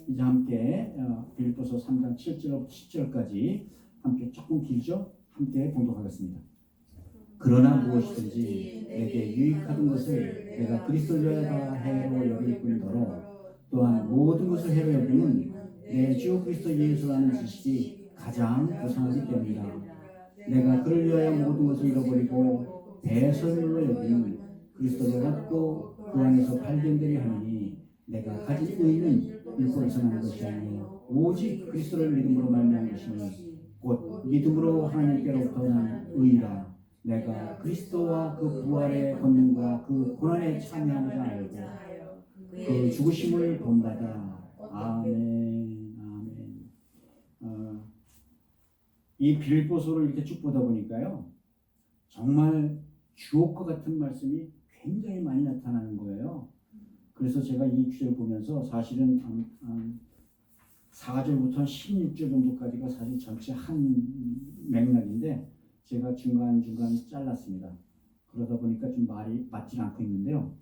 이제 함께 빌립보서 3장 7절부터 10절까지 함께 조금 길죠? 함께 봉독하겠습니다. 그러나 무엇이든지 내게 유익하던 것을 내가 그리스도를 위하여 다 해로 여길 뿐더러 또한 모든 것을 해로 여기는 내 주 그리스도 예수라는 지식이 가장 고상하기 때문이다. 내가 그를 위하여 모든 것을 잃어버리고 배설물로 여기는 그리스도를 얻고 그 안에서 발견되려 하니 내가 가진 의는 율법에서 나는 것이 아니요 오직 그리스도를 믿음으로 말미암은 것이니 곧 믿음으로 하나님께로부터 난 의라. 내가 그리스도와 그 부활의 권능과 그 고난에 참여하고자 알고 그 죽으심을 본받아. 아멘. 아멘. 이 빌립보서를 이렇게 쭉 보다 보니까요, 정말 주옥과 같은 말씀이 굉장히 많이 나타나는 거예요. 그래서 제가 이 구절을 보면서 사실은 4절부터 16절 정도까지가 사실 전체 한 맥락인데 제가 중간중간 잘랐습니다. 그러다 보니까 좀 말이 맞지 않고 있는데요.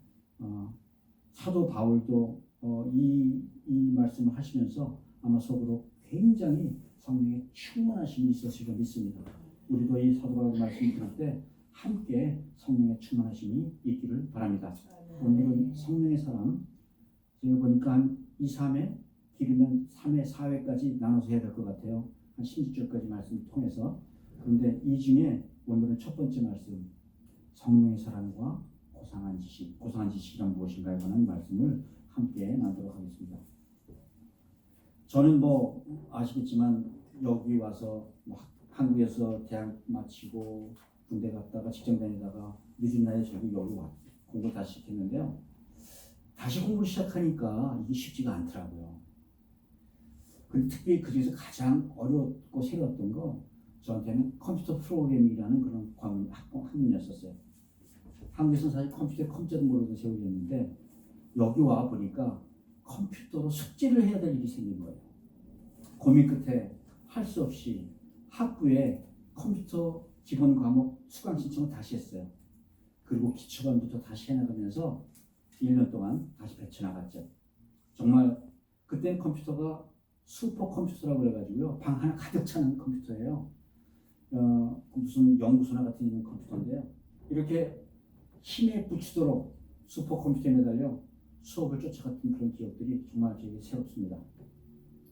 사도 바울도 이 말씀을 하시면서 아마 속으로 굉장히 성령의 충만하심이 있었으리라 믿습니다. 우리도 이 사도 바울의 말씀을 들을 때 함께 성령의 충만하심이 있기를 바랍니다. 오늘은 성령의 사람, 제가 보니까 한 2, 3회, 길으면 3회, 4회까지 나눠서 해야 될 것 같아요. 한 16절까지 말씀을 통해서. 그런데 이 중에 오늘은 첫 번째 말씀, 성령의 사랑과 고상한 지식이란 무엇인가에 관한 말씀을 함께 나누도록 하겠습니다. 저는 뭐 아시겠지만 여기 와서 한국에서 대학 마치고 군대 갔다가 직장 다니다가 늦은 나이에 저기 여기 공부 다시 시켰는데요. 다시 공부를 시작하니까 이게 쉽지가 않더라고요. 근데 특히 그중에서 가장 어려웠고 새로웠던 거 저한테는 컴퓨터 프로그래밍이라는 그런 학문이었었어요. 한국에서는 사실 컴퓨터도 모르던 세월이었는데 여기 와 보니까 컴퓨터로 숙제를 해야 될 일이 생긴 거예요. 고민 끝에 할 수 없이 학부에 컴퓨터 기본 과목 수강 신청을 다시 했어요. 그리고 기초반부터 다시 해나가면서 1년 동안 다시 배쳐나갔죠. 정말 그때는 컴퓨터가 슈퍼컴퓨터라고 그래가지고요. 방 하나 가득 차는 컴퓨터예요. 무슨 연구소나 같은 이런 컴퓨터인데요. 이렇게 힘에 부치도록 슈퍼컴퓨터에 매달려 수업을 쫓아갔던 그런 기억들이 정말 되게 새롭습니다.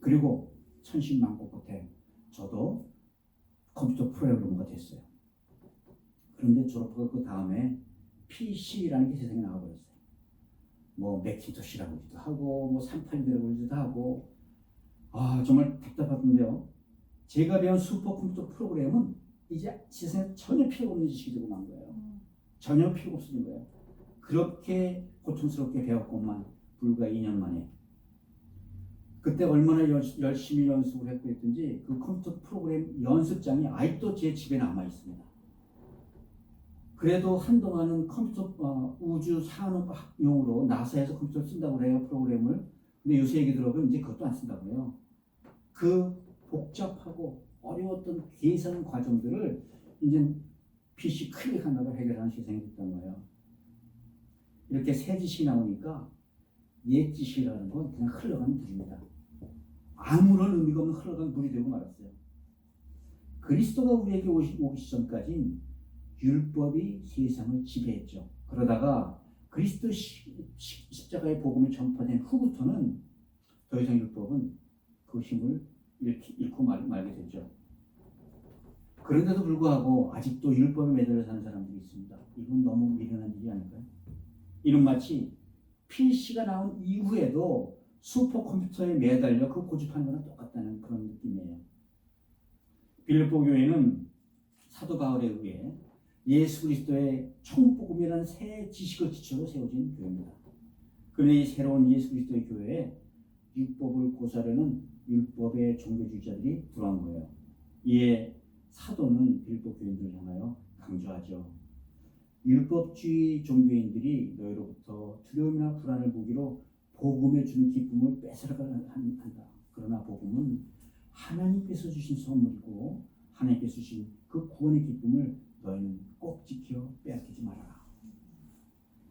그리고 천신만고 끝에 저도 컴퓨터 프로그래머가 됐어요. 그런데 졸업하고 그 다음에 PC라는 게 세상에 나와버렸어요. 뭐 맥킨토시라고 하기도 하고 뭐 382라고 하기도 하고 정말 답답하던데요. 제가 배운 슈퍼컴퓨터 프로그램은 이제 세상에 전혀 필요가 없는 지식이 되고 만 거예요. 전혀 필요가 없어진 거예요. 그렇게 고통스럽게 배웠건만 불과 2년 만에 그때 얼마나 열심히 연습을 했고 했든지 그 컴퓨터 프로그램 연습장이 아직도 제 집에 남아 있습니다. 그래도 한동안은 컴퓨터 우주 산업용으로 나사에서 컴퓨터를 쓴다고 해요, 프로그램을. 근데 요새 얘기 들어보면 이제 그것도 안 쓴다고 해요. 그 복잡하고 어려웠던 계산 과정들을 이제 PC 클릭 하나로 해결하는 세상이 됐단 거예요. 이렇게 새 지식이 나오니까 옛 지식이라는 건 그냥 흘러가는 물입니다. 아무런 의미가 없는 흘러가는 물이 되고 말았어요. 그리스도가 우리에게 오기 전까지는 율법이 세상을 지배했죠. 그러다가 그리스도 십자가의 복음이 전파된 후부터는 더 이상 율법은 그 힘을 잃고 말게 됐죠. 그런데도 불구하고 아직도 율법에 매달려 사는 사람들이 있습니다. 이건 너무 미련한 일이 아닐까요? 이는 마치 PC가 나온 이후에도 슈퍼컴퓨터에 매달려 그 고집하는 거랑 똑같다는 그런 느낌이에요. 빌립보 교회는 사도 바울에 의해 예수 그리스도의 총복음이라는 새 지식을 기초로 세워진 교회입니다. 그런데 이 새로운 예수 그리스도의 교회에 율법을 고사하려는 율법의 종교주의자들이 들어온 거예요. 이에 사도는 빌립보 교인들을 향하여 강조하죠. 율법주의 종교인들이 너희로부터 두려움이나 불안을 무기로 복음에 주는 기쁨을 뺏으려고 한다. 그러나 복음은 하나님께서 주신 선물이고 하나님께서 주신 그 구원의 기쁨을 너희는 꼭 지켜 빼앗기지 말아라.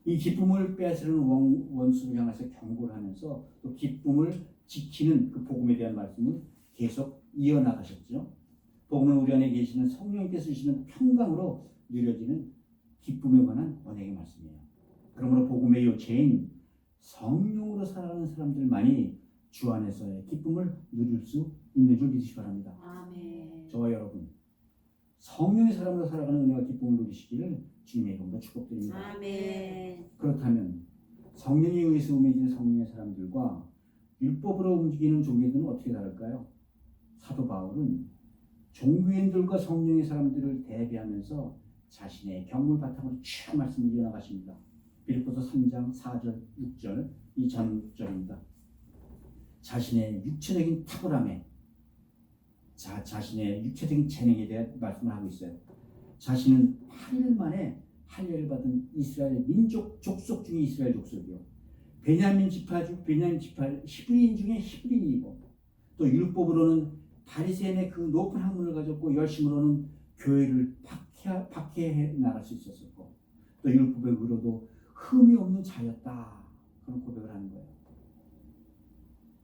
이 기쁨을 빼앗으려는 원수를 향해서 경고를 하면서 또 기쁨을 지키는 그 복음에 대한 말씀을 계속 이어나가셨죠. 복음은 우리 안에 계시는 성령님께서 주시는 평강으로 누려지는 기쁨에 관한 언약의 말씀이에요. 그러므로 복음의 요체인 성령으로 살아가는 사람들만이 주 안에서의 기쁨을 누릴 수 있는 줄 믿으시기 바랍니다. 아멘. 저와 여러분, 성령의 사람으로 살아가는 은혜와 기쁨을 누리시기를 주님의 이름으로 축복드립니다. 아멘. 그렇다면 성령에 의해서 우매진 성령의 사람들과 율법으로 움직이는 종교들은 어떻게 다를까요? 사도 바울은 종교인들과 성령의 사람들을 대비하면서 자신의 경물 바탕으로 쭉 말씀을 이어나가십니다. 빌립보서 3장 4절 6절 이 전절입니다. 자신의 육체적인 탁월함에 자신의 육체적인 재능에 대해 말씀을 하고 있어요. 자신은 8일 만에 할례를 받은 이스라엘 민족 족속 중에 이스라엘 족속이요. 베냐민 지파 10인인 중에 10인이고 또 율법으로는 바리새인의 그 높은 학문을 가졌고 열심으로는 교회를 박해해 나갈 수 있었고 또 율법의 의로도 흠이 없는 자였다. 그런 고백을 하는 거예요.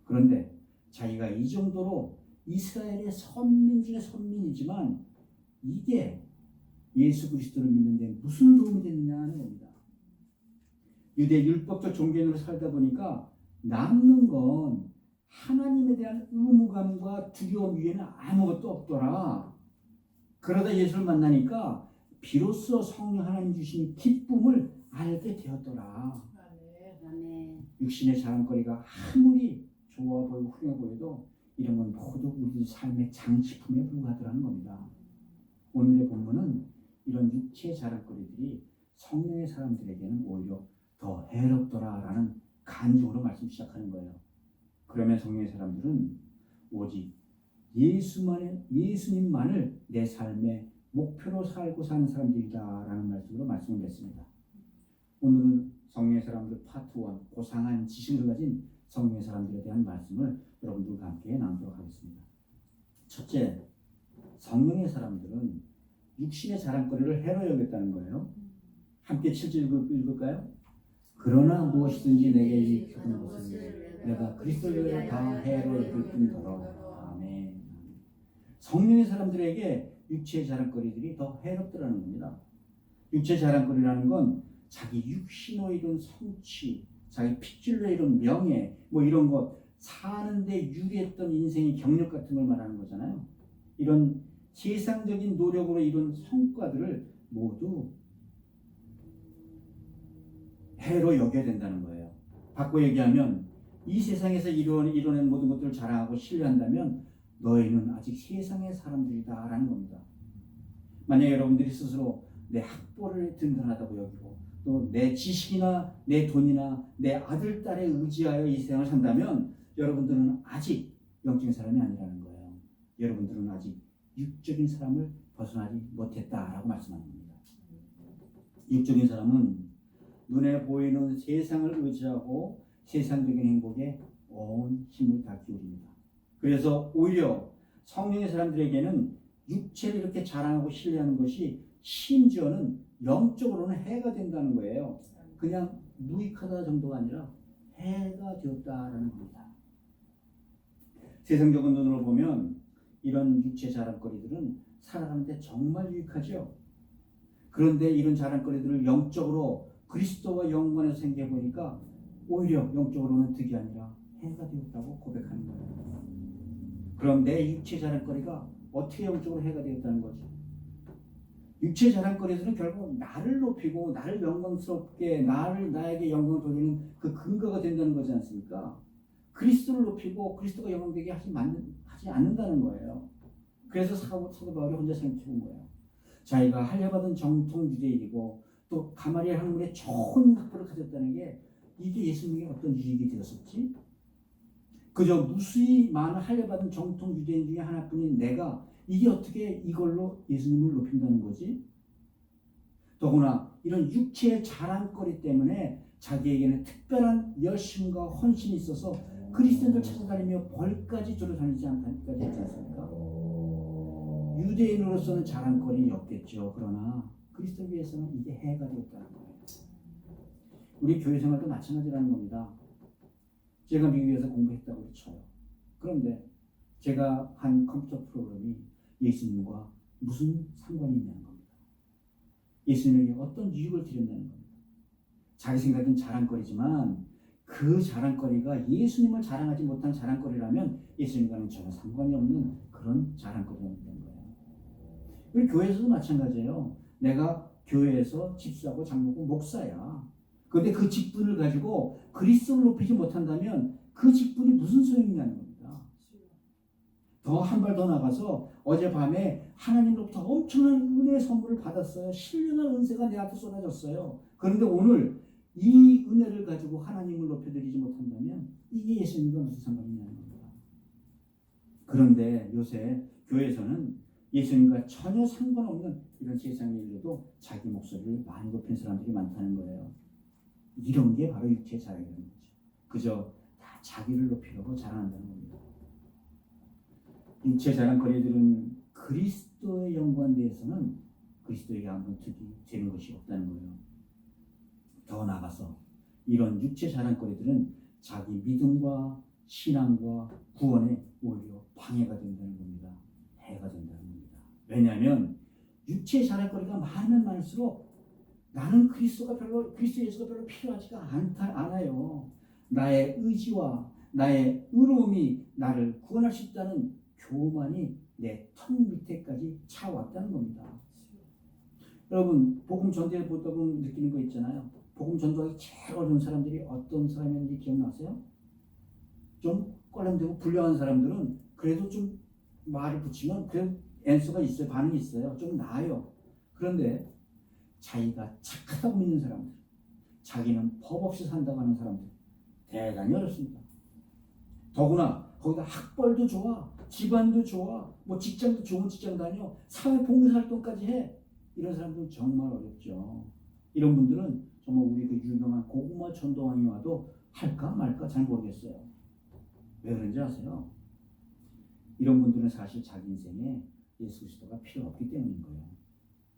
그런데 자기가 이 정도로 이스라엘의 선민 중에 선민이지만 이게 예수 그리스도를 믿는데 무슨 도움이 됐느냐는 겁니다. 유대 율법적 종교인으로 살다 보니까 남는 건 하나님에 대한 의무감과 두려움 위에는 아무것도 없더라. 그러다 예수를 만나니까 비로소 성령 하나님 주신 기쁨을 알게 되었더라. 아멘. 육신의 자랑거리가 아무리 좋아 보이고 훌륭해 보여도 이런 건 모두 우리 삶의 장식품에 불과하더라는 겁니다. 오늘의 본문은 이런 육체의 자랑거리들이 성령의 사람들에게는 오히려 더 해롭더라라는 간증으로 말씀 시작하는 거예요. 그러면 성령의 사람들은 오직 예수님만을 내 삶의 목표로 살고 사는 사람들이다라는 말씀으로 말씀을 냈습니다. 오늘은 성령의 사람들 파트 1 고상한 지식을 가진 성령의 사람들에 대한 말씀을 여러분들과 함께 나누도록 하겠습니다. 첫째, 성령의 사람들은 육신의 자랑거리를 해로 여겼다는 거예요. 함께 7절 읽을까요? 그러나 무엇이든지 내게 유익하는 것을 내가 그리스도를 위해 다 해로 여길 뿐더러. 아멘. 성령의 사람들에게 육체의 자랑거리들이 더 해롭더라는 겁니다. 육체의 자랑거리라는 건 자기 육신으로 이룬 성취, 자기 핏줄로 이룬 명예, 뭐 이런 것, 사는데 유리했던 인생의 경력 같은 걸 말하는 거잖아요. 이런 세상적인 노력으로 이룬 성과들을 모두 해로 여겨야 된다는 거예요. 바꿔 얘기하면 이 세상에서 이뤄낸 모든 것들을 자랑하고 신뢰한다면 너희는 아직 세상의 사람들이다 라는 겁니다. 만약 여러분들이 스스로 내 학벌을 든든하다고 여기고 또 내 지식이나 내 돈이나 내 아들, 딸에 의지하여 이 세상을 산다면 여러분들은 아직 영적인 사람이 아니라는 거예요. 여러분들은 아직 육적인 사람을 벗어나지 못했다라고 말씀하는 겁니다. 육적인 사람은 눈에 보이는 세상을 의지하고 세상적인 행복에 온 힘을 다 기울입니다. 그래서 오히려 성령의 사람들에게는 육체를 이렇게 자랑하고 신뢰하는 것이 심지어는 영적으로는 해가 된다는 거예요. 그냥 무익하다 정도가 아니라 해가 되었다라는 겁니다. 세상적인 눈으로 보면 이런 육체 자랑거리들은 살아가는데 정말 유익하죠. 그런데 이런 자랑거리들을 영적으로 그리스도와 연관해서 생각해 보니까 오히려 영적으로는 득이 아니라 해가 되었다고 고백하는 거예요. 그럼 내 육체 자랑거리가 어떻게 영적으로 해가 되었다는 거지? 육체 자랑거리에서는 결국 나를 높이고 나를 영광스럽게 나에게 영광을 돌리는 그 근거가 된다는 거지 않습니까? 그리스도를 높이고 그리스도가 영광되게 하지 않는다는 거예요. 그래서 사도 바울이 혼자 생각해 본 거예요. 자기가 할례받은 정통 유대인이고 또 가마리엘 학문에 좋은 학벌을 가졌다는 게 이게 예수님에게 어떤 유익이 되었었지? 그저 무수히 많은 할례받은 정통 유대인 중에 하나뿐인 내가 이게 어떻게 이걸로 예수님을 높인다는 거지? 더구나 이런 육체의 자랑거리 때문에 자기에게는 특별한 열심과 헌신이 있어서 그리스도인들 찾아다니며 벌까지 들어다니지 않다니까지 했지 않습니까? 유대인으로서는 자랑거리였겠죠. 그러나 그리스도를 위해서는 이게 해가 되었다는 거예요. 우리 교회 생활도 마찬가지라는 겁니다. 제가 미국에서 공부했다고 쳐요. 그런데 제가 한 컴퓨터 프로그램이 예수님과 무슨 상관이 있냐는 겁니다. 예수님에게 어떤 유익을 드렸냐는 겁니다. 자기 생각은 자랑거리지만 그 자랑거리가 예수님을 자랑하지 못한 자랑거리라면 예수님과는 전혀 상관이 없는 그런 자랑거리가 되는 거예요. 우리 교회에서도 마찬가지예요. 내가 교회에서 집사고 장로고 목사야. 그런데 그 직분을 가지고 그리스도를 높이지 못한다면 그 직분이 무슨 소용이냐는 겁니다. 더 한 발 더 나가서 어젯밤에 하나님으로부터 엄청난 은혜의 선물을 받았어요. 신령한 은혜가 내 앞에 쏟아졌어요. 그런데 오늘 이 은혜를 가지고 하나님을 높여드리지 못한다면 이게 예수님과 무슨 상관이 있냐는 겁니다. 그런데 요새 교회에서는 예수님과 전혀 상관없는 이런 세상의 일로도 자기 목소리를 많이 높인 사람들이 많다는 거예요. 이런 게 바로 육체의 자랑이라는 거죠. 그저 다 자기를 높이려고 자랑한다는 겁니다. 육체 자랑거리들은 그리스도의 영광에 대해서는 그리스도에게 아무런 득이 되는 것이 없다는 거예요. 더 나아가서 이런 육체 자랑거리들은 자기 믿음과 신앙과 구원에 오히려 방해가 된다는 겁니다. 해가 된다는 겁니다. 왜냐하면 육체 자랑거리가 많으면 많을수록 나는 그리스도 예수가 별로 필요하지가 않아요. 나의 의지와 나의 의로움이 나를 구원할 수 있다는 교만이 내 턱 밑에까지 차왔다는 겁니다. 여러분 복음 전도해 보다 보면 느끼는 거 있잖아요. 복음 전도하기 제일 어려운 사람들이 어떤 사람이었는지 기억나세요? 좀 껄렁대고 불량한 사람들은 그래도 좀 말을 붙이면 그래도 앤서가 있어요. 반응이 있어요. 좀 나아요. 그런데 자기가 착하다고 믿는 사람들, 자기는 법 없이 산다고 하는 사람들 대단히 어렵습니다. 더구나 거기다 학벌도 좋아, 집안도 좋아, 뭐 직장도 좋은 직장 다녀, 사회 봉사활동까지 해. 이런 사람들은 정말 어렵죠. 이런 분들은 정말 우리 그 유명한 고구마 전도왕이 와도 할까 말까 잘 모르겠어요. 왜 그런지 아세요? 이런 분들은 사실 자기 인생에 예수 그리스도가 필요 없기 때문인 거예요.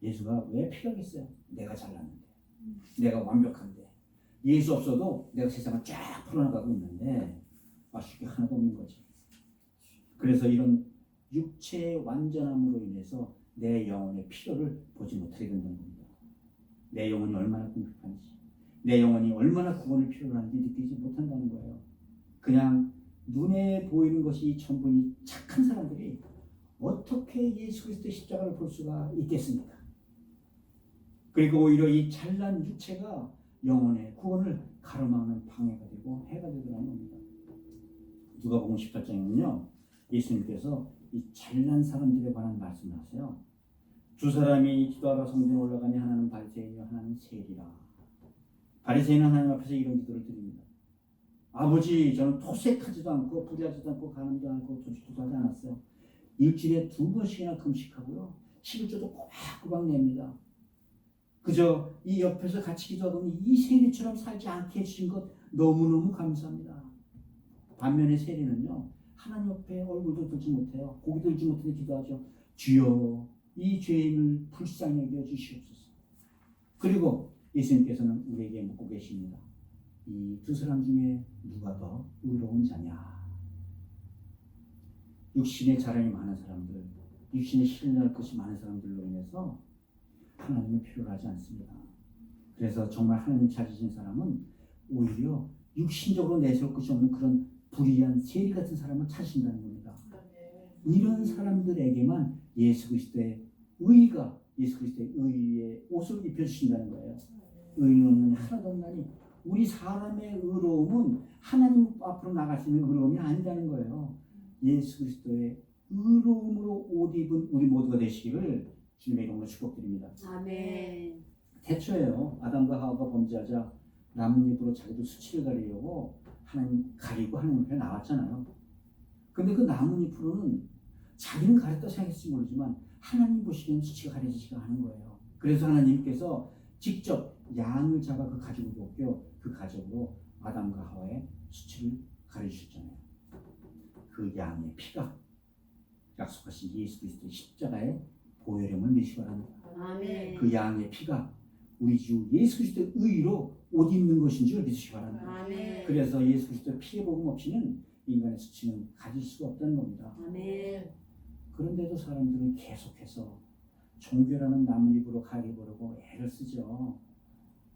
예수가 왜 필요하겠어요? 내가 잘났는데, 내가 완벽한데, 예수 없어도 내가 세상을 쫙 풀어나가고 있는데 아쉽게 하나도 없는 거지. 그래서 이런 육체의 완전함으로 인해서 내 영혼의 필요를 보지 못하게 된다는 겁니다. 내 영혼이 얼마나 궁핍한지, 내 영혼이 얼마나 구원을 필요로 하는지 느끼지 못한다는 거예요. 그냥 눈에 보이는 것이 전부니 착한 사람들이 어떻게 예수 그리스도의 십자가를 볼 수가 있겠습니까? 그리고 오히려 이 잘난 육체가 영혼의 구원을 가로막는 방해가 되고 해가 되더라는 겁니다. 누가복음 18장에는요, 예수님께서 이 잘난 사람들에 관한 말씀을 하세요. 두 사람이 기도하러 성전에 올라가니 하나는 바리새인이요 하나는 세리라. 바리새인은 하나님 앞에서 이런 기도를 드립니다. 아버지, 저는 토색하지도 않고 불의하지도 않고 가늠도 않고 도둑도 하지 않았어요. 일주일에 2번씩이나 금식하고요, 11조도 꼬박꼬박 냅니다. 그저 이 옆에서 같이 기도하더니 이 세리처럼 살지 않게 해주신 것 너무너무 감사합니다. 반면에 세리는요, 하나님 옆에 얼굴도 들지 못해요. 고기 들지 못해 기도하죠. 주여, 이 죄인을 불쌍히 여겨 주시옵소서. 그리고 예수님께서는 우리에게 묻고 계십니다. 이 두 사람 중에 누가 더 의로운 자냐? 육신의 자랑이 많은 사람들, 육신의 신뢰할 것이 많은 사람들로 인해서 하나님을 필요로 하지 않습니다. 그래서 정말 하나님 찾으신 사람은 오히려 육신적으로 내세울 것이 없는 그런 불의한 세리 같은 사람을 찾으신다는 겁니다. 이런 사람들에게만 예수 그리스도의 의가, 예수 그리스도의 의의 옷을 입혀주신다는 거예요. 의는 없느니 하나도 없나니, 우리 사람의 의로움은 하나님 앞으로 나갈 수 있는 의로움이 아니라는 거예요. 예수 그리스도의 의로움으로 옷 입은 우리 모두가 되시기를 주님의 이름으로 축복드립니다. 아멘. 태초에요, 아담과 하와가 범죄하자 나뭇잎으로 자기도 수치를 가리려고 하나님 가리고 하나님 앞에 나왔잖아요. 근데 그 나뭇잎으로는 자기는 가렸다 생각했을지 모르지만 하나님 보시기에는 수치가 가려지지가 않은 거예요. 그래서 하나님께서 직접 양을 잡아 그 가죽을 벗겨 그 가죽으로 아담과 하와의 수치를 가려주셨잖아요. 그 양의 피가 약속하신 예수 그리스도의 십자가의 보혈임을 믿으시기 바랍니다. 아멘. 그 양의 피가 우리 주 예수 그리스도의 의로 옷 입는 것인 줄 믿으시기 바랍니다. 아멘. 그래서 예수 그리스도의 피해 복음 없이는 인간의 수치는 가질 수가 없다는 겁니다. 아멘. 그런데도 사람들은 계속해서 종교라는 나뭇잎으로 가게 보려고 애를 쓰죠.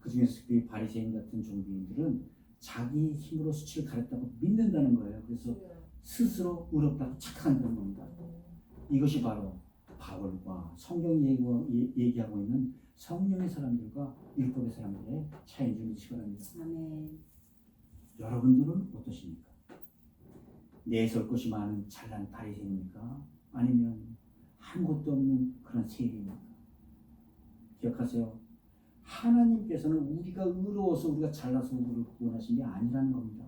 그중에서 특히 바리새인 같은 종교인들은 자기 힘으로 수치를 가렸다고 믿는다는 거예요. 그래서 스스로 의롭다고 착각한다는 겁니다. 이것이 바로 바울과 성경이 얘기하고 있는 성령의 사람들과 율법의 사람들의 차이인 줄 믿으시기 바랍니다. 아멘. 여러분들은 어떠십니까? 내세울 것이 많은 잘난 바리새인입니까? 아니면 아무것도 없는 그런 세리입니까? 기억하세요. 하나님께서는 우리가 의로워서 우리가 잘나서 우리를 구원하신 게 아니라는 겁니다.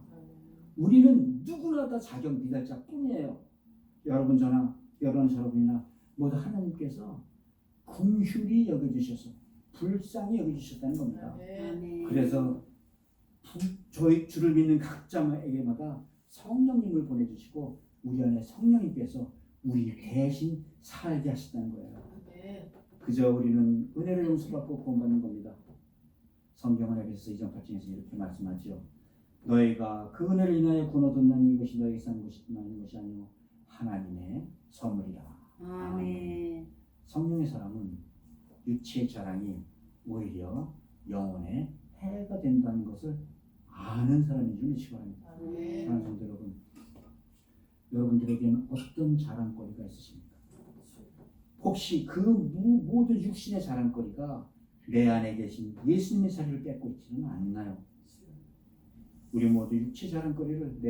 우리는 누구나 다 자격 미달자 뿐이에요. 여러분 저나 여러분이나 모두 하나님께서 긍휼히 여겨주셔서 불쌍히 여겨주셨다는 겁니다. 아멘. 그래서 저희 주를 믿는 각자에게마다 성령님을 보내주시고 우리 안에 성령님께서 우리 대신 살게 하셨다는 거예요. 그저 우리는 은혜를 용서받고 구원받는 겁니다. 성경은 에베소서 2장 8절에서 이렇게 말씀하죠. 너희가 그 은혜를 인하여 구원 얻었나니 이것이 너희에게 산 것이 아니요 하나님의 선물이라. 아멘. 성령의 사람은 육체의 자랑이 오히려 영혼의 해가 된다는 것을 아는 사람인 줄 믿으시기 바랍니다. 사랑하는 성도 여러분, 여러분들에게는 어떤 자랑거리가 있으십니까? 혹시 그 모든 육신의 자랑거리가 내 안에 계신 예수님의 자리를 뺏고 있지는 않나요? 우리 모두 육체 자랑거리를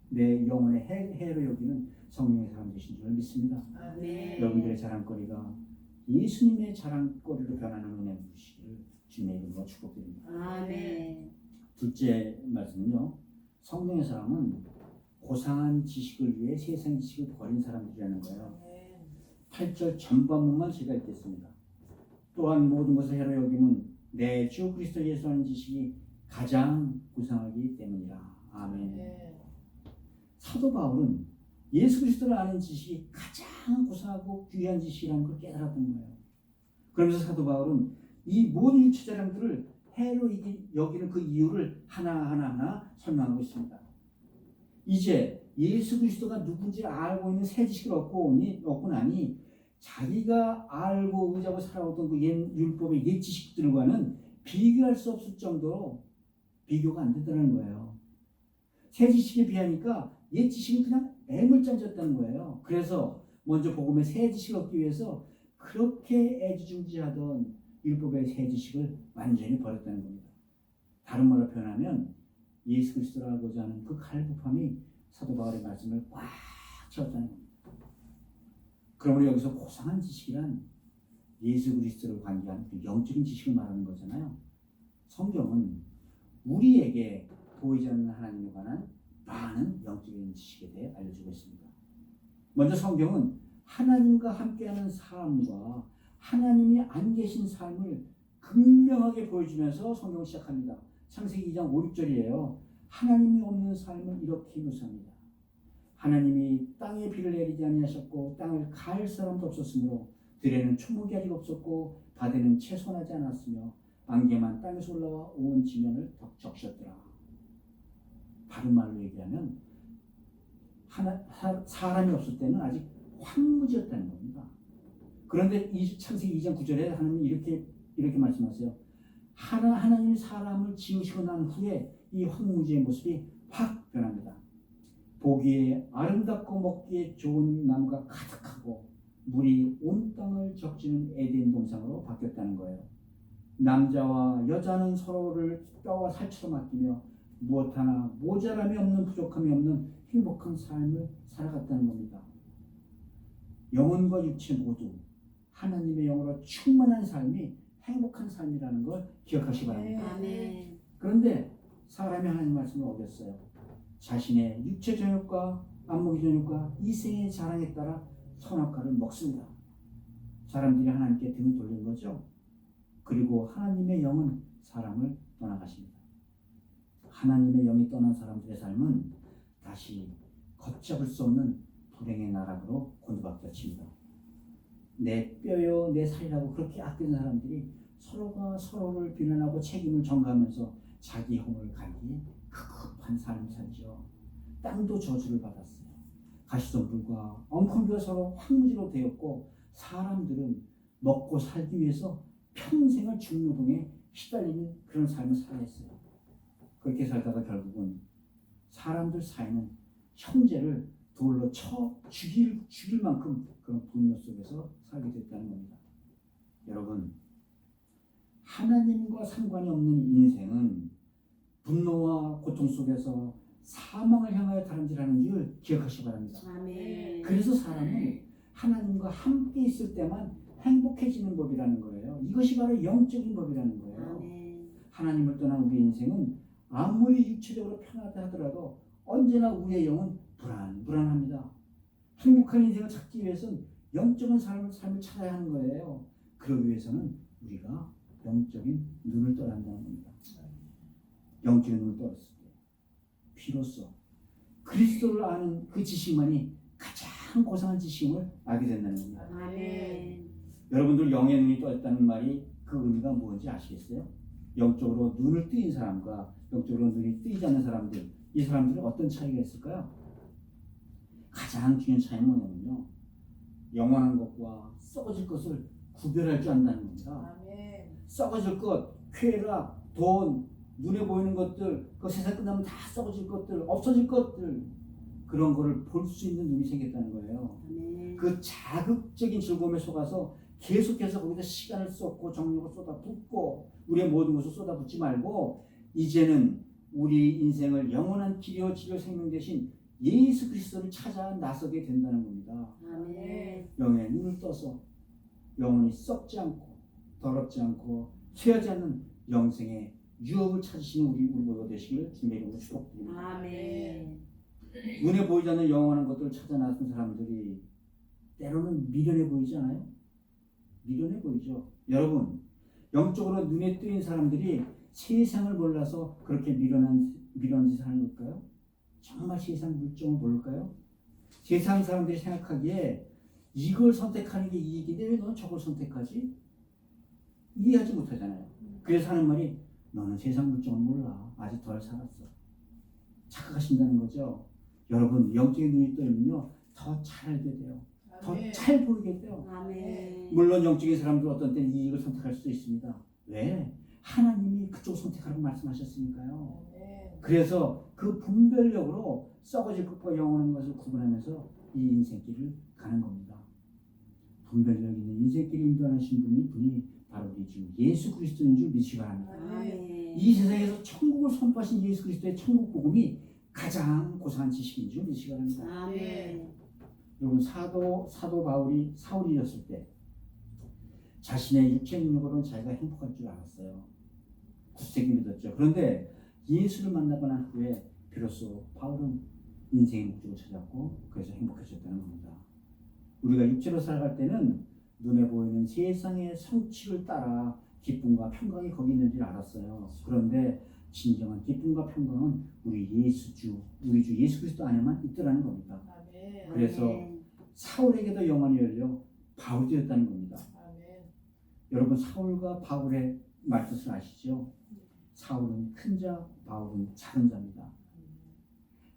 내 영혼의 해로 여기는 성령의 사람 되신 줄 믿습니다. 아멘. 여러분들의 자랑거리가 예수님의 자랑거리로 변하는 은혜 부시기를 주님의 이름으로 축복드립니다. 아멘. 둘째 말씀은요. 성령의 사람은 고상한 지식을 위해 세상 지식을 버린 사람들이라는 거예요. 8절 전반부만 제가 읽겠습니다. 또한 모든 것을 해로 여김은 내 주 그리스도 예수 하는 지식이 가장 고상하기 때문이라. 아멘. 사도 바울은 예수 그리스도를 아는 지식이 가장 고상하고 귀한 지식이라는 걸 깨달았던 거예요. 그러면서 사도 바울은 이 모든 육체 자랑들을 해로 여기는 그 이유를 하나하나 설명하고 있습니다. 이제 예수 그리스도가 누군지 알고 있는 새 지식을 얻고 나니 자기가 알고 의지하고 살아오던 그 율법의 옛 지식들과는 비교할 수 없을 정도로 비교가 안 되더라는 거예요. 새 지식에 비하니까 옛 지식은 그냥 애물단지였다는 거예요. 그래서 먼저 복음의 새 지식을 얻기 위해서 그렇게 애지중지하던 율법의 새 지식을 완전히 버렸다는 겁니다. 다른 말로 표현하면 예수 그리스도를 알고자 하는 그 갈급함이 사도 바울의 말씀을 꽉 채웠다는 겁니다. 그러므로 여기서 고상한 지식이란 예수 그리스도를 관계한 그 영적인 지식을 말하는 거잖아요. 성경은 우리에게 보이지 않는 하나님에 관한 많은 영적인 지식에 대해 알려주고 있습니다. 먼저 성경은 하나님과 함께하는 삶과 하나님이 안 계신 삶을 극명하게 보여주면서 성경을 시작합니다. 창세기 2장 5, 6절이에요. 하나님이 없는 삶을 이렇게 묘사합니다. 하나님이 땅에 비를 내리지 아니하셨고 땅을 갈 사람도 없었으므로 들에는 초목이 없었고 바다는 채소나지 않았으며 안개만 땅에서 올라와 온 지면을 적셨더라. 다른 말로 얘기하면 사람이 없을 때는 아직 황무지였다는 겁니다. 그런데 이 창세기 2장 9절에 하나님이 이렇게 말씀하세요. 하나님이 사람을 지으시고 난 후에 이 황무지의 모습이 확 변합니다. 보기에 아름답고 먹기에 좋은 나무가 가득하고 물이 온 땅을 적시는 에덴 동산으로 바뀌었다는 거예요. 남자와 여자는 서로를 뼈와 살처럼 아끼며 무엇 하나 모자람이 없는 부족함이 없는 행복한 삶을 살아갔다는 겁니다. 영혼과 육체 모두 하나님의 영으로 충만한 삶이 행복한 삶이라는 걸 기억하시기 바랍니다. 아멘. 그런데 사람이 하나님 말씀을 어겼어요. 자신의 육체 정욕과 안목의 정욕과 이생의 자랑에 따라 선악과를 먹습니다. 사람들이 하나님께 등을 돌린 거죠. 그리고 하나님의 영은 사람을 떠나가십니다. 하나님의 영이 떠난 사람들의 삶은 다시 걷잡을 수 없는 불행의 나락으로 곤두박질 칩니다. 내 뼈요 내 살이라고 그렇게 아끼는 사람들이 서로가 서로를 비난하고 책임을 전가하면서 자기 허물을 가리기에 급급한 삶을 살죠. 땅도 저주를 받았어요. 가시덤불과 엉겅비가 서로 황무지로 되었고 사람들은 먹고 살기 위해서 평생을 중노동에 시달리는 그런 삶을 살아야 했어요. 그렇게 살다가 결국은 사람들 사이는 형제를 돌로 쳐 죽일 만큼 그런 분노 속에서 살게 됐다는 겁니다. 여러분, 하나님과 상관이 없는 인생은 분노와 고통 속에서 사망을 향하여 다름질하는 줄 기억하시기 바랍니다. 아멘. 그래서 사람은 하나님과 함께 있을 때만 행복해지는 법이라는 거예요. 이것이 바로 영적인 법이라는 거예요. 아멘. 하나님을 떠난 우리 인생은 아무리 육체적으로 편하다 하더라도 언제나 우리의 영은 불안합니다. 행복한 인생을 찾기 위해서는 영적인 삶을 찾아야 하는 거예요. 그러기 위해서는 우리가 영적인 눈을 떠야 한다는 겁니다. 영적인 눈을 떠었을 때 비로소 그리스도를 아는 그 지식만이 가장 고상한 지식을 알게 된다는 겁니다. 아멘. 여러분들 영의 눈이 떠있다는 말이 그 의미가 뭔지 아시겠어요? 영적으로 눈을 뜨인 사람과 영적으로 눈이 뜨이지 않는 사람들, 이 사람들은 어떤 차이가 있을까요? 가장 중요한 차이는 뭐냐면요, 영원한 것과 썩어질 것을 구별할 줄 안다는 겁니다. 아멘. 썩어질 것, 쾌락, 돈, 눈에 보이는 것들, 그 세상 끝나면 다 썩어질 것들, 없어질 것들, 그런 거를 볼 수 있는 눈이 생겼다는 거예요. 아멘. 그 자극적인 즐거움에 속아서 계속해서 거기다 시간을 쏟고 정력을 쏟아붓고 우리의 모든 것을 쏟아붓지 말고 이제는 우리 인생을 영원한 길이요 진리요 생명 대신 예수 그리스도를 찾아 나서게 된다는 겁니다. 아멘. 영의 눈을 떠서 영혼이 썩지 않고 더럽지 않고 쇠하지 않는 영생의 유업을 찾으시는 우리 모두가 되시길 주님의 이름으로 축복드립니다. 아멘. 눈에 보이지 않는 영원한 것들을 찾아 나선 사람들이 때로는 미련해 보이지 않아요? 미련해 보이죠. 여러분, 영적으로 눈에 뜨인 사람들이 세상을 몰라서 그렇게 미련한 짓을 하는 걸까요? 정말 세상 물정을 모를까요? 세상 사람들이 생각하기에 이걸 선택하는 게 이익인데 왜 너는 저걸 선택하지? 이해하지 못하잖아요. 그래서 하는 말이 너는 세상 물정을 몰라. 아직 덜 살았어. 착각하신다는 거죠. 여러분, 영적인 눈이 떠있면요 더 잘 알게 돼요. 더 잘 보이게 돼요. 아멘. 물론 영적인 사람들 어떤 때는 이익을 선택할 수도 있습니다. 왜? 하나님이 그쪽 선택하라고 말씀하셨으니까요. 그래서 그 분별력으로 썩어질 것과 영원한 것을 구분하면서 이 인생길을 가는 겁니다. 분별력 있는 인생길을 인도하신 분이 바로 우리 주 예수 그리스도인 줄 믿으시기 바랍니다. 아멘. 이 세상에서 천국을 선포하신 예수 그리스도의 천국 복음이 가장 고상한 지식인 줄 믿으시기 바랍니다. 아멘. 여러분, 사도 바울이 사울이었을 때 자신의 육체 능력으로는 자기가 행복할 줄 알았어요. 굳세게 믿었죠. 그런데 예수를 만나고 난 후에 비로소 바울은 인생의 목적을 찾았고 그래서 행복해졌다는 겁니다. 우리가 육체로 살아갈 때는 눈에 보이는 세상의 성취를 따라 기쁨과 평강이 거기 있는 줄 알았어요. 그런데 진정한 기쁨과 평강은 우리 주 예수 그리스도 안에만 있더라는 겁니다. 아멘. 그래서 사울에게도 영혼이 열려 바울이 되었다는 겁니다. 아멘. 여러분, 사울과 바울의 말뜻을 아시죠? 사울은 큰 자, 바울은 작은 자입니다.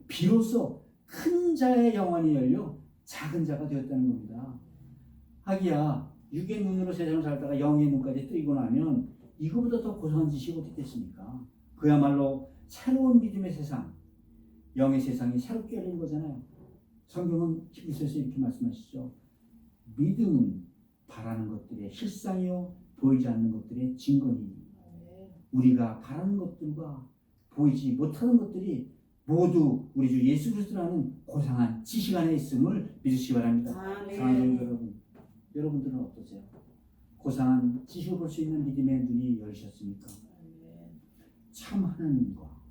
비로소 큰 자의 영혼이 열려 작은 자가 되었다는 겁니다. 하기야 육의 눈으로 세상을 살다가 영의 눈까지 뜨이고 나면 이거보다 더 고상한 지식이 어디 있겠습니까? 그야말로 새로운 믿음의 세상, 영의 세상이 새롭게 열린 거잖아요. 성경은 히브리서에서 이렇게 말씀하시죠. 믿음은 바라는 것들의 실상이요 보이지 않는 것들의 증거니. 우리가 바라는 것들과 보이지 못하는 것들이 모두 우리 주 예수 그리스도라는 고상한 지식 안에 있음을 믿으시기 바랍니다. 사랑하는 여러분, 여러분들은 어떠세요? 고상한 지식을 볼 수 있는 믿음의 눈이 열리셨습니까? 참 하나님과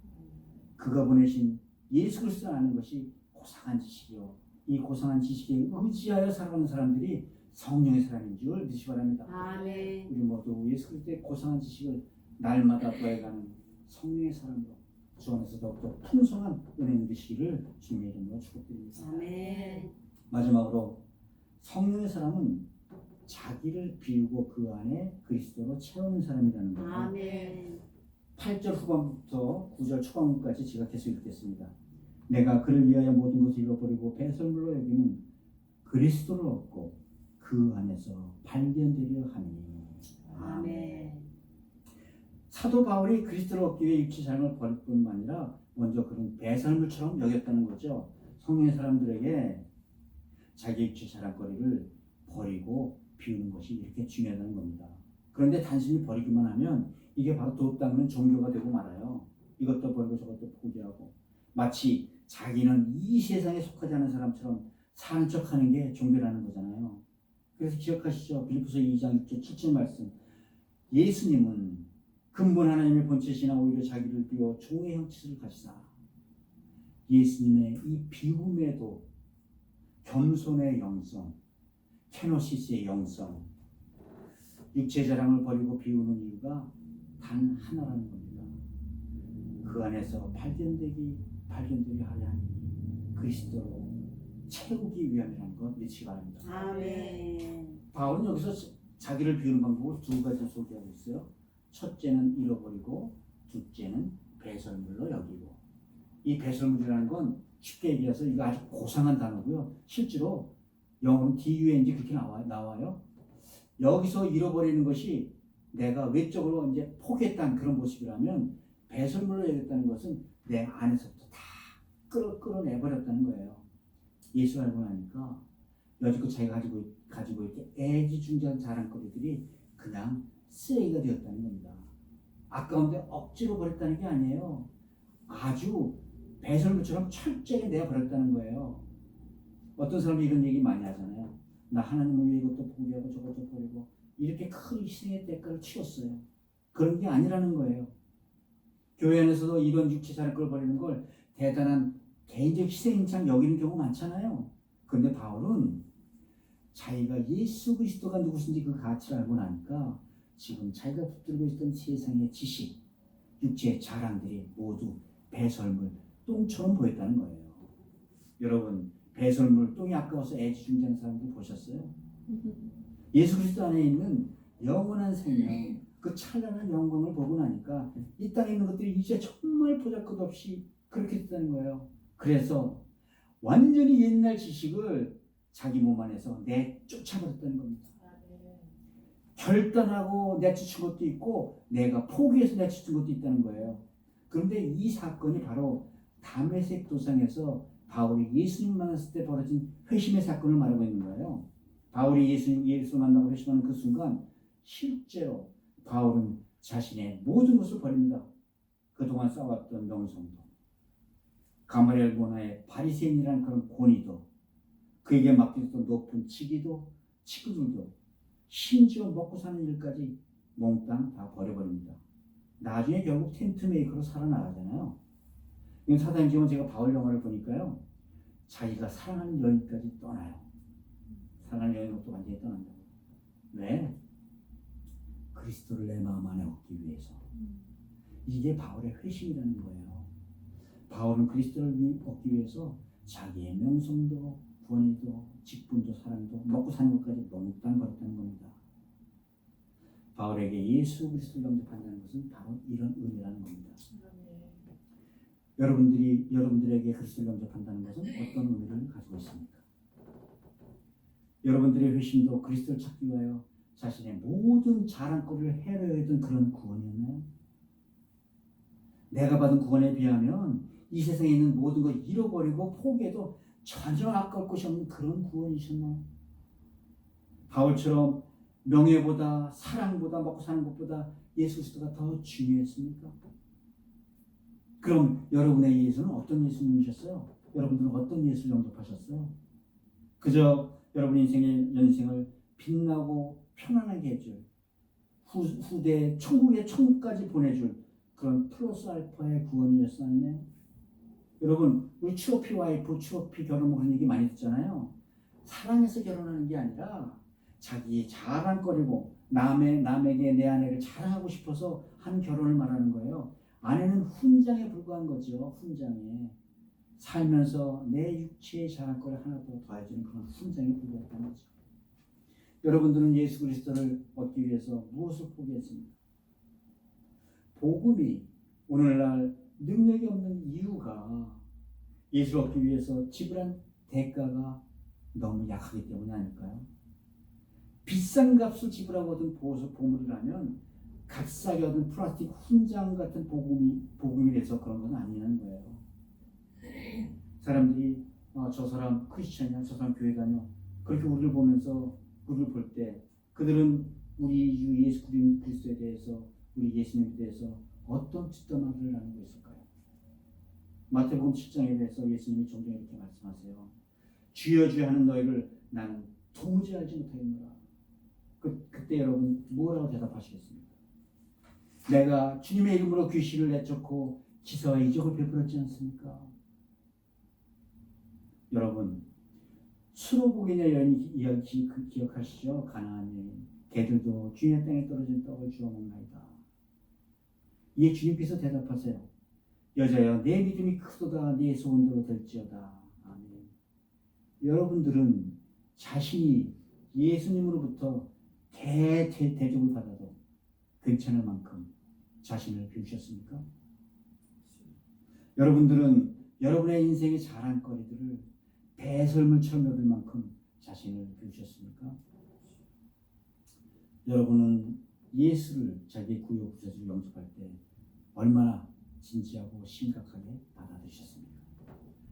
그가 보내신 예수 그리스도를 아는 것이 고상한 지식이요. 이 고상한 지식에 의지하여 살아가는 사람들이 성령의 사람인 줄 믿으시기 바랍니다. 아멘. 우리 모두 예수 그리스도의 고상한 지식을 날마다 더해가는 성령의 사람으로 주 안에서 더욱더 풍성한 은혜 누리시기를 주님의 이름으로 축복드립니다. 아멘. 마지막으로 성령의 사람은 자기를 비우고 그 안에 그리스도로 채우는 사람이라는 거예요. 아멘. 8절 후반부터 9절 초반까지 제가 계속 읽겠습니다. 내가 그를 위하여 모든 것을 잃어버리고 배설물로 여기는 그리스도를 얻고 그 안에서 발견되려 하니. 아멘. 사도 바울이 그리스도를 얻기 위해 육체 삶을 버릴 뿐만 아니라 먼저 그런 배설물처럼 여겼다는 거죠. 성령의 사람들에게 자기 육체 자랑거리를 버리고 비우는 것이 이렇게 중요하다는 겁니다. 그런데 단순히 버리기만 하면 이게 바로 돛 닦는 종교가 되고 말아요. 이것도 버리고 저것도 포기하고 마치 자기는 이 세상에 속하지 않은 사람처럼 사는 척하는 게 종교라는 거잖아요. 그래서 기억하시죠? 빌립보서 2장 6절 7절 말씀. 예수님은 근본 하나님의 본체시나 오히려 자기를 비워 종의 형체를 가지사. 예수님의 이 비움에도 겸손의 영성, 케노시스의 영성, 육체 자랑을 버리고 비우는 이유가 단 하나라는 겁니다. 그 안에서 발견되게 하려 하니 그리스도로 채우기 위함이라는 것 믿으시기 바랍니다. 아멘. 바울은 여기서 자기를 비우는 방법을 두 가지를 소개하고 있어요. 첫째는 잃어버리고 둘째는 배설물로 여기고. 이 배설물이라는 건 쉽게 얘기해서 이거 아주 고상한 단어고요. 실제로 영어로는 DUNG 그렇게 나와요. 여기서 잃어버리는 것이 내가 외적으로 이제 포기했다는 그런 모습이라면 배설물로 여겼다는 것은 내 안에서부터 다 끌어내버렸다는 거예요. 예수 알고 나니까 여지껏 자기가 가지고 이렇게 애지중지한 자랑거리들이 그냥 쓰레기가 되었다는 겁니다. 아까운데 억지로 버렸다는 게 아니에요. 아주 배설물처럼 철저하게 내가 버렸다는 거예요. 어떤 사람이 이런 얘기 많이 하잖아요. 나 하나님을 위해 이것도 포기하고 저것도 버리고 이렇게 큰 희생의 대가를 치렀어요. 그런 게 아니라는 거예요. 교회 안에서도 이런 육체 자랑거리를 버리는 걸 대단한 개인적 희생인처럼 여기는 경우 많잖아요. 그런데 바울은 자기가 예수 그리스도가 누구신지 그 가치를 알고 나니까 지금 자기가 붙들고 있던 세상의 지식, 육체의 자랑들이 모두 배설물, 똥처럼 보였다는 거예요. 여러분, 배설물, 똥이 아까워서 애지중지하는 사람들 보셨어요? 예수 그리스도 안에 있는 영원한 생명, 그 찬란한 영광을 보고 나니까 이 땅에 있는 것들이 이제 정말 보잘것없이 그렇게 됐다는 거예요. 그래서 완전히 옛날 지식을 자기 몸 안에서 내쫓아버렸다는 겁니다. 결단하고 내쫓은 것도 있고 내가 포기해서 내쫓은 것도 있다는 거예요. 그런데 이 사건이 바로 다메섹 도상에서 바울이 예수님 만났을 때 벌어진 회심의 사건을 말하고 있는 거예요. 바울이 예수 만나고 회심하는 그 순간 실제로 바울은 자신의 모든 것을 버립니다. 그동안 쌓아왔던 명성도, 가마리엘 문화의 바리새인이라는 그런 권위도, 그에게 맡겨졌던 높은 직위도, 친구들도, 심지어 먹고 사는 일까지 몽땅 다 버려버립니다. 나중에 결국 텐트 메이커로 살아나가잖아요. 이건 사도행전은 제가 바울 영화를 보니까요, 자기가 사랑하는 여인까지 떠나요. 사랑하는 여인도 완전히 떠난다고. 왜? 그리스도를 내 마음 안에 얻기 위해서. 이게 바울의 회심이라는 거예요. 바울은 그리스도를 얻기 위해서 자기의 명성도, 권위도, 직분도, 사랑도, 먹고 사는 것까지 몽땅 버렸다는 겁니다. 바울에게 예수 그리스도를 영접한다는 것은 바로 이런 의미라는 겁니다. 여러분들에게 그리스도를 영접한다는 것은 어떤 의미를 가지고 있습니까? 여러분들의 회심도 그리스도를 찾기 위하여 자신의 모든 자랑거리를 해로했던 그런 구원이었나요? 내가 받은 구원에 비하면 이 세상에 있는 모든 걸 잃어버리고 포기해도 전혀 아까울 것이 없는 그런 구원이셨나요? 바울처럼 명예보다 사랑보다 먹고 사는 것보다 예수 그리스도가 더 중요했습니까? 그럼 여러분의 예수는 어떤 예수님이셨어요? 여러분들은 어떤 예수를 영접하셨어요? 그저 여러분 인생을 빛나고 편안하게 해줄, 후대 천국의 천국까지 보내줄 그런 플러스 알파의 구원이었었나요? 여러분, 우리 추오피 와이프, 추오피 결혼 그런 얘기 많이 듣잖아요. 사랑해서 결혼하는 게 아니라 자기의 자랑거리고 남에게 내 아내를 자랑하고 싶어서 한 결혼을 말하는 거예요. 아내는 훈장에 불과한 거죠. 훈장에. 살면서 내 육체의 자랑거리 하나 더 더해지는 그런 훈장에 불과했다는 거죠. 여러분들은 예수 그리스도를 얻기 위해서 무엇을 포기했습니까? 복음이 오늘날 능력이 없는 이유가 예수를 얻기 위해서 지불한 대가가 너무 약하기 때문이 아닐까요? 비싼 값을 지불하고 얻은 보물이라면 값싸게 얻은 플라스틱 훈장 같은 복음이 돼서 그런 건 아니라는 거예요. 사람들이 저 사람 크리스천이야, 저 사람 교회 다녀, 그렇게 우리를 보면서 우리를 볼 때 그들은 우리 주 예수 그리스도에 대해서, 우리 예수님에 대해서 어떤 뒷담화를 나누고 있을까요? 마태복음 7장에 대해서 예수님이 종종 이렇게 말씀하세요. 주여 주여 하는 너희를 나는 도무지 알지 못하겠노라. 그때 여러분 뭐라고 대답하시겠습니까? 내가 주님의 이름으로 귀신을 내쫓고 기사와 이적을 베풀었지 않습니까? 여러분 수로보게냐 여인 이야기 기억하시죠? 가나안 여인, 개들도 주님의 땅에 떨어진 떡을 주워 먹나이다. 이에 주님께서 대답하세요. 여자여 내 믿음이 크도다, 내 소원대로 될지어다. 아멘. 여러분들은 자신이 예수님으로부터 대접을 받아도 괜찮을 만큼 자신을 비우셨습니까? 여러분들은 여러분의 인생의 자랑거리들을 배설물처럼 여길 만큼 자신을 비우셨습니까? 여러분은 예수를 자기의 구요 구세주로 영접할 때 얼마나 진지하고 심각하게 받아들이셨습니까?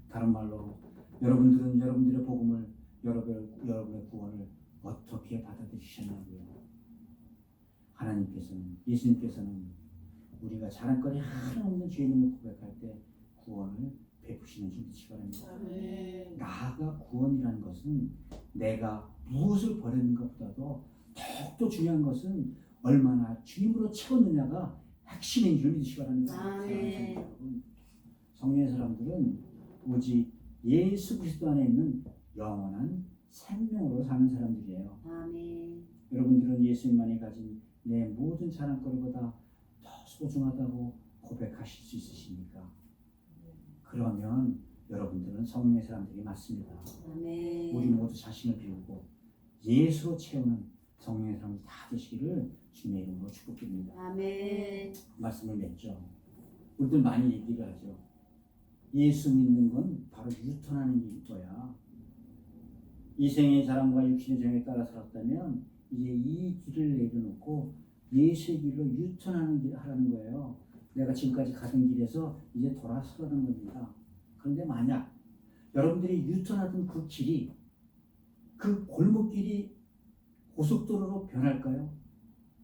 다른 말로 여러분들은 여러분들의 복음을, 여러분의 구원을 어떻게 받아들이셨냐고요. 하나님께서는, 예수님께서는 우리가 자랑거리 하나 없는 죄인임을 고백할 때 구원을 베푸시는 줄 믿으시기 바랍니다. 나아가 구원이라는 것은 내가 무엇을 버렸는가보다도 더욱더 중요한 것은 얼마나 주님으로 채웠느냐가 핵심인 줄 믿으시기 바랍니다. 아멘. 성령의 사람들은 오직 예수 그리스도 안에 있는 영원한 생명으로 사는 사람들이에요. 아멘. 여러분들은 예수님만이 가진 내 모든 자랑거리보다 더 소중하다고 고백하실 수 있으십니까? 그러면 여러분들은 성령의 사람들이 맞습니다. 아멘. 우리 모두 자신을 비우고 예수로 채우는 성령의 사람이 다 되시기를 주님의 이름으로 축복드립니다. 아멘. 말씀을 맺죠. 우리들 많이 얘기를 하죠. 예수 믿는 건 바로 유턴하는 거야. 이 생의 자랑과 육신의 정에 따라 살았다면 이제 이 길을 내려놓고 예수의 길로 유턴하는 길을 하라는 거예요. 내가 지금까지 가던 길에서 이제 돌아서라는 겁니다. 그런데 만약 여러분들이 유턴하던 그 길이, 그 골목길이 고속도로로 변할까요?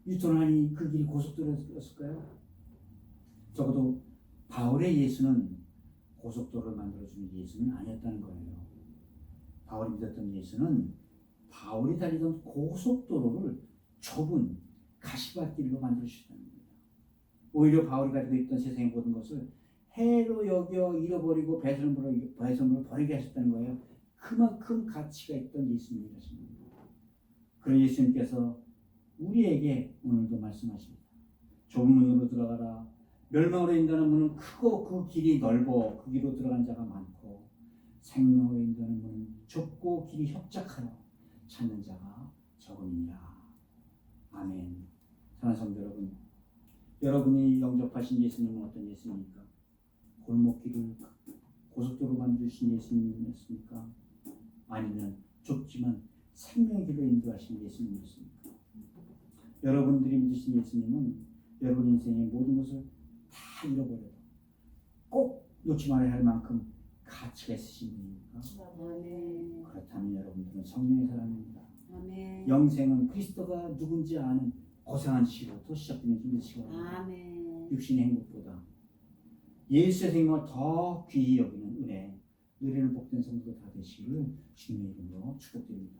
유턴하니 그 길이 고속도로였을까요? 적어도 바울의 예수는 고속도로를 만들어주는 예수는 아니었다는 거예요. 바울이 믿었던 예수는 바울이 달리던 고속도로를 좁은 가시밭길로 만들어주셨다는 겁니다. 오히려 바울이 가지고 있던 세상의 모든 것을 해로 여겨 잃어버리고 배설물을 버리게 하셨다는 거예요. 그만큼 가치가 있던 예수님이라십니다. 그런 예수님께서 우리에게 오늘도 말씀하십니다. 좁은 문으로 들어가라. 멸망으로 인도하는 문은 크고 그 길이 넓어 그 길로 들어간 자가 많고, 생명으로 인도하는 문은 좁고 길이 협착하여 찾는 자가 적음이니라. 아멘. 사랑하는 성도 여러분, 여러분이 영접하신 예수님은 어떤 예수님입니까? 골목길을 고속도로 만드신 예수님이었습니까? 아니면 좁지만 생명의 길로 인도하신 예수님이었습니까? 여러분들이 믿으신 예수님은 여러분 인생의 모든 것을 다 잃어버려도 꼭 놓지 말아야 할 만큼 가치가 있으신 분입니까? 아멘. 그렇다면 여러분들은 성령의 사람입니다. 아멘. 영생은 그리스도가 누군지 아는 고상한 지로부터 시작되는 줄 믿으시기 바랍니다. 아멘. 육신의 행복보다 예수의 생명을 더 귀히 여기는 은혜, 누리는 복된 성도가 다 되시기를 주님의 이름으로 축복드립니다.